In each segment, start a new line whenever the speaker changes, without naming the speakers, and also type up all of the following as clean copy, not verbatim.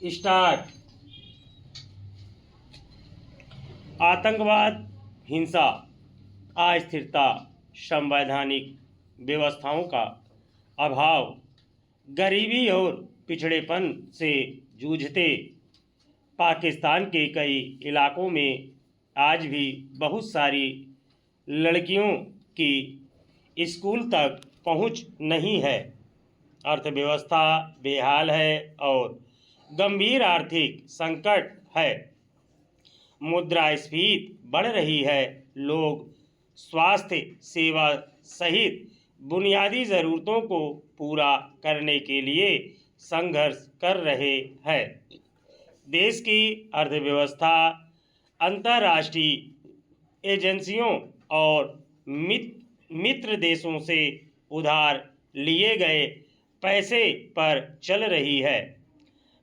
Start. आतंकवाद, हिंसा, अस्थिरता, संवैधानिक व्यवस्थाओं का अभाव, गरीबी और पिछड़ेपन से जूझते पाकिस्तान के कई इलाकों में आज भी बहुत सारी लड़कियों की स्कूल तक पहुंच नहीं है। अर्थव्यवस्था बेहाल है और गंभीर आर्थिक संकट है। मुद्रास्फीति बढ़ रही है। लोग स्वास्थ्य सेवा सहित बुनियादी ज़रूरतों को पूरा करने के लिए संघर्ष कर रहे हैं। देश की अर्थव्यवस्था अंतर्राष्ट्रीय एजेंसियों और मित्र देशों से उधार लिए गए पैसे पर चल रही है।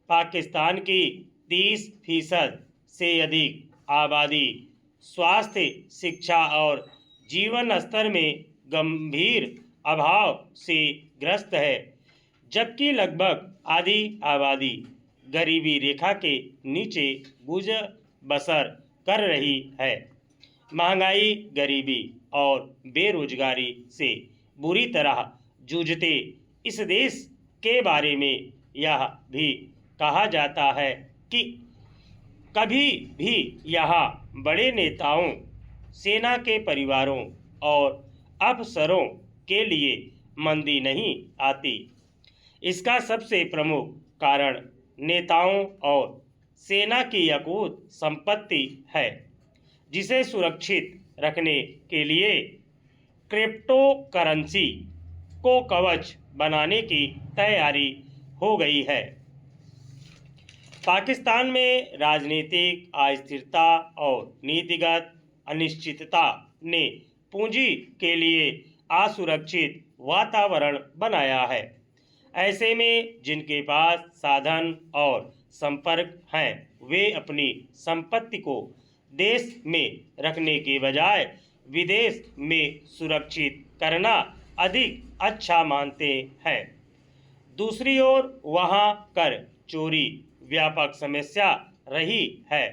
पाकिस्तान की 30% से अधिक आबादी स्वास्थ्य, शिक्षा और जीवन स्तर में गंभीर अभाव से ग्रस्त है, जबकि लगभग आधी आबादी गरीबी रेखा के नीचे गुजर बसर कर रही है। महंगाई, गरीबी और बेरोजगारी से बुरी तरह जूझते इस देश के बारे में यह भी कहा जाता है कि कभी भी यहाँ बड़े नेताओं, सेना के परिवारों और अफसरों के लिए मंदी नहीं आती। इसका सबसे प्रमुख कारण नेताओं और सेना की अकूत संपत्ति है, जिसे सुरक्षित रखने के लिए क्रिप्टो करेंसी को कवच बनाने की तैयारी हो गई है। पाकिस्तान में राजनीतिक अस्थिरता और नीतिगत अनिश्चितता ने पूंजी के लिए असुरक्षित वातावरण बनाया है। ऐसे में जिनके पास साधन और संपर्क हैं, वे अपनी संपत्ति को देश में रखने के बजाय विदेश में सुरक्षित करना अधिक अच्छा मानते हैं। दूसरी ओर वहाँ कर चोरी व्यापक समस्या रही है।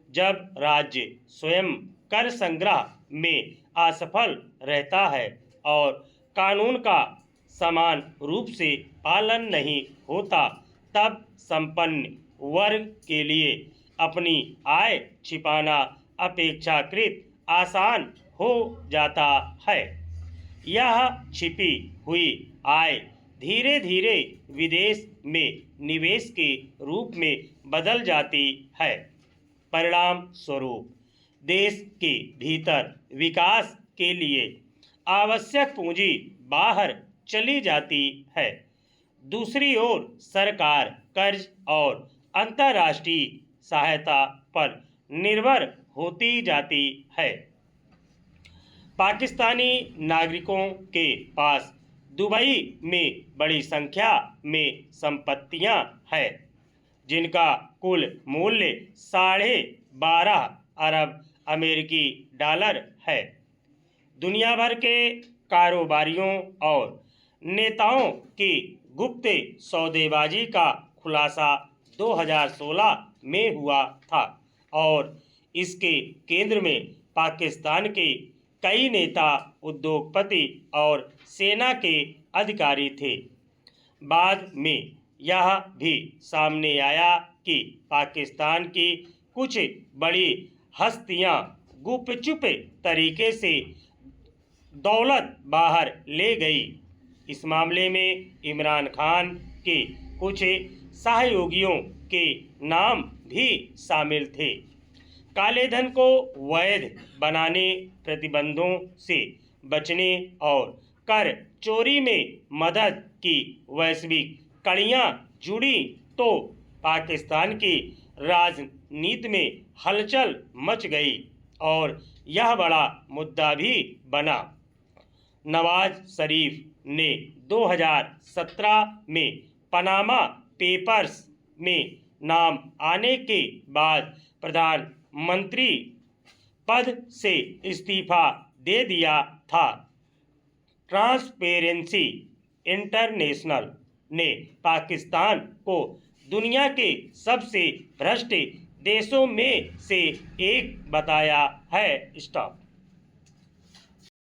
जब राज्य स्वयं कर संग्रह में असफल रहता है और कानून का समान रूप से पालन नहीं होता, तब संपन्न वर्ग के लिए अपनी आय छिपाना अपेक्षाकृत आसान हो जाता है। यह छिपी हुई आय धीरे धीरे विदेश में निवेश के रूप में बदल जाती है। परिणाम स्वरूप देश के भीतर विकास के लिए आवश्यक पूंजी बाहर चली जाती है। दूसरी ओर सरकार कर्ज और अंतर्राष्ट्रीय सहायता पर निर्भर होती जाती है। पाकिस्तानी नागरिकों के पास दुबई में बड़ी संख्या में संपत्तियां हैं, जिनका कुल मूल्य 12.5 अरब अमेरिकी डॉलर है। दुनिया भर के कारोबारियों और नेताओं की गुप्त सौदेबाजी का खुलासा 2016 में हुआ था और इसके केंद्र में पाकिस्तान के कई नेता, उद्योगपति और सेना के अधिकारी थे। बाद में यह भी सामने आया कि पाकिस्तान की कुछ बड़ी हस्तियां गुपचुप तरीके से दौलत बाहर ले गई। इस मामले में इमरान खान के कुछ सहयोगियों के नाम भी शामिल थे। काले धन को वैध बनाने, प्रतिबंधों से बचने और कर चोरी में मदद की वैश्विक कड़ियां जुड़ी तो पाकिस्तान की राजनीति में हलचल मच गई और यह बड़ा मुद्दा भी बना। नवाज शरीफ ने 2017 में पनामा पेपर्स में नाम आने के बाद प्रधानमंत्री पद से इस्तीफा दे दिया था। ट्रांसपेरेंसी इंटरनेशनल ने पाकिस्तान को दुनिया के सबसे भ्रष्ट देशों में से एक बताया है। स्टॉप।